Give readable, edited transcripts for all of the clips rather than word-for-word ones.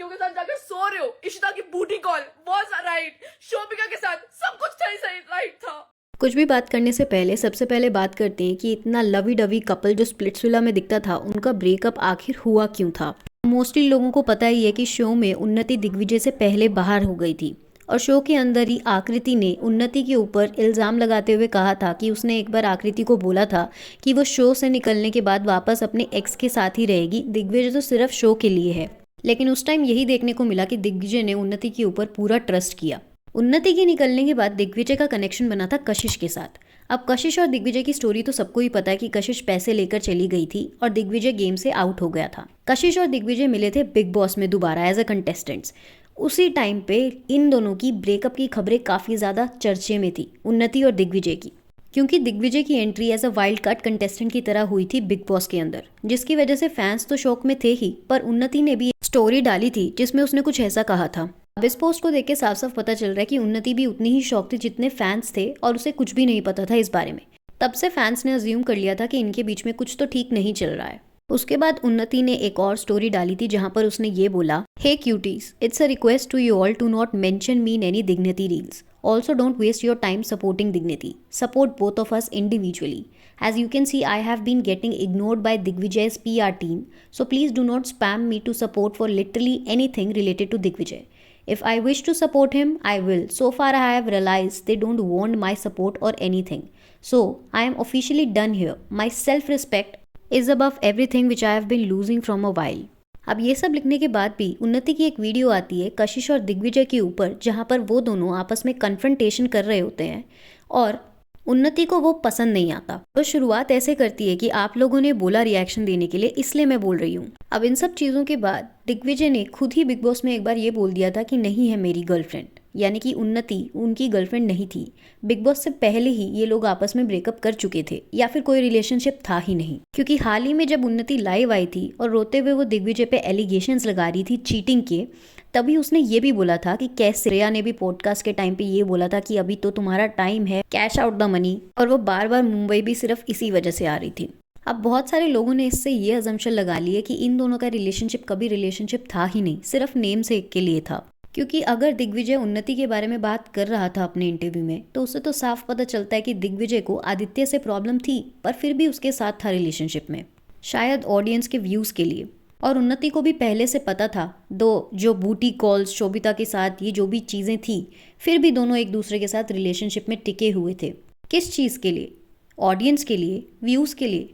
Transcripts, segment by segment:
लड़कियों के साथ जाकर सो रहे हो, इशिता की बूटी कॉल वाज राइट, शोभिका के साथ सब कुछ सही सही राइट था। कुछ भी बात करने से पहले सबसे पहले बात करते हैं कि इतना लवी डवी कपल जो स्प्लिट्सविला में दिखता था, उनका ब्रेकअप आखिर हुआ क्यों था। मोस्टली लोगों को पता ही है कि शो में उन्नति दिग्विजय से पहले बाहर हो गई थी और शो के अंदर ही आकृति ने उन्नति के ऊपर इल्ज़ाम लगाते हुए कहा था कि उसने एक बार आकृति को बोला था कि वो शो से निकलने के बाद वापस अपने एक्स के साथ ही रहेगी, दिग्विजय तो सिर्फ शो के लिए है। लेकिन उस टाइम यही देखने को मिला कि दिग्विजय ने उन्नति के ऊपर पूरा ट्रस्ट किया। उन्नति के निकलने के बाद दिग्विजय का कनेक्शन बना था कशिश के साथ। अब कशिश और दिग्विजय की स्टोरी तो सबको ही पता है कि कशिश पैसे लेकर चली गई थी और दिग्विजय गेम से आउट हो गया था। कशिश और दिग्विजय मिले थे बिग बॉस में दोबारा एज अ कंटेस्टेंट्स। उसी टाइम पे इन दोनों की ब्रेकअप की खबरें काफ़ी ज़्यादा चर्चे में थी, उन्नति और दिग्विजय की, क्योंकि दिग्विजय की entry as a wild card contestant की तरह हुई थी बिग बॉस के अंदर, जिसकी वजह से फैंस तो शौक में थे ही, पर उन्नति ने भी स्टोरी डाली थी जिसमें उसने कुछ ऐसा कहा था। अब इस पोस्ट को देख के साफ साफ पता चल रहा है कि उन्नति भी उतनी ही शौक थी जितने फैंस थे और उसे कुछ भी नहीं पता था इस बारे में। तब से फैंस ने अज्यूम कर लिया था कि इनके बीच में कुछ तो ठीक नहीं चल रहा है। उसके बाद उन्नति ने एक और स्टोरी डाली थी जहां पर उसने ये बोला, hey cuties, it's a request to you all to not mention me in any dignity reels. Also don't waste your time supporting Dignity. Support both of us individually. As you can see, I have been getting ignored by Digvijay's PR team, so please do not spam me to support for literally anything related to Digvijay. If I wish to support him, I will. So far I have realized they don't want my support or anything. So I am officially done here. My self-respect is above everything which I have been losing from a while. अब ये सब लिखने के बाद भी उन्नति की एक वीडियो आती है कशिश और दिग्विजय के ऊपर, जहाँ पर वो दोनों आपस में कन्फ्रंटेशन कर रहे होते हैं और उन्नति को वो पसंद नहीं आता। तो शुरुआत ऐसे करती है कि आप लोगों ने बोला रिएक्शन देने के लिए, इसलिए मैं बोल रही हूँ। अब इन सब चीज़ों के बाद दिग्विजय ने खुद ही बिग बॉस में एक बार ये बोल दिया था कि नहीं है मेरी गर्लफ्रेंड, यानी कि उन्नति उनकी गर्लफ्रेंड नहीं थी। बिग बॉस से पहले ही ये लोग आपस में ब्रेकअप कर चुके थे या फिर कोई रिलेशनशिप था ही नहीं, क्योंकि हाल ही में जब उन्नति लाइव आई थी और रोते हुए वो दिग्विजय पे एलिगेशंस लगा रही थी चीटिंग के, तभी उसने ये भी बोला था कि कैसे श्रेया ने भी पॉडकास्ट के टाइम पे ये बोला था कि अभी तो तुम्हारा टाइम है, कैश आउट द मनी, और वो बार बार मुंबई भी सिर्फ इसी वजह से आ रही थी। अब बहुत सारे लोगों ने इससे ये अजम्पशन लगा ली है कि इन दोनों का रिलेशनशिप कभी रिलेशनशिप था ही नहीं, सिर्फ नेम से के लिए था। क्योंकि अगर दिग्विजय उन्नति के बारे में बात कर रहा था अपने इंटरव्यू में, तो उससे तो साफ पता चलता है कि दिग्विजय को आदित्य से प्रॉब्लम थी, पर फिर भी उसके साथ था रिलेशनशिप में, शायद ऑडियंस के व्यूज़ के लिए। और उन्नति को भी पहले से पता था, दो जो बूटी कॉल्स शोभिता के साथ ये जो भी चीज़ें थी, फिर भी दोनों एक दूसरे के साथ रिलेशनशिप में टिके हुए थे। किस चीज़ के लिए? ऑडियंस के लिए, व्यूज़ के लिए।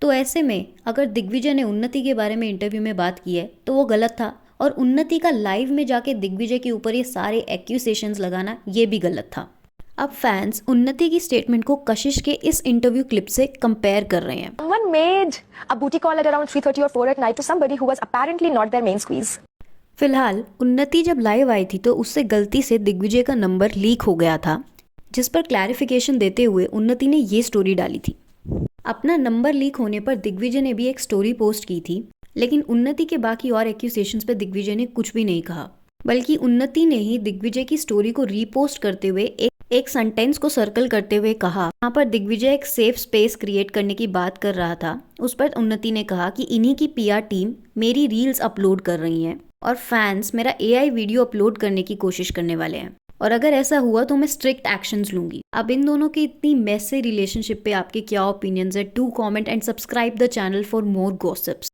तो ऐसे में अगर दिग्विजय ने उन्नति के बारे में इंटरव्यू में बात की है तो वो गलत था, और उन्नति का लाइव में जाके दिग्विजय के ऊपर ये सारे एक्यूजेशंस लगाना ये भी गलत था। अब फैंस उन्नति की स्टेटमेंट को कशिश के इस इंटरव्यू क्लिप से कंपेयर कर रहे हैं। Someone made a booty call at around 3:30 or 4 at night to somebody who was apparently not their main squeeze. फिलहाल उन्नति जब लाइव आई थी तो उससे गलती से दिग्विजय का नंबर लीक हो गया था, जिस पर क्लैरिफिकेशन देते हुए उन्नति ने ये स्टोरी डाली थी। अपना नंबर लीक होने पर दिग्विजय ने भी एक स्टोरी पोस्ट की थी, लेकिन उन्नति के बाकी और एक्यूजेशंस पे दिग्विजय ने कुछ भी नहीं कहा, बल्कि उन्नति ने ही दिग्विजय की स्टोरी को रीपोस्ट करते हुए एक सेंटेंस को सर्कल करते हुए कहा, यहाँ पर दिग्विजय एक सेफ स्पेस क्रिएट करने की बात कर रहा था। उस पर उन्नति ने कहा कि इन्हीं की पीआर टीम मेरी रील्स अपलोड कर रही हैं और फैंस मेरा एआई वीडियो अपलोड करने की कोशिश करने वाले हैं, और अगर ऐसा हुआ तो मैं स्ट्रिक्ट एक्शंस लूंगी। अब इन दोनों की इतनी मेसी रिलेशनशिप पे आपके क्या ओपिनियंस है? Do comment and subscribe the channel for more gossips.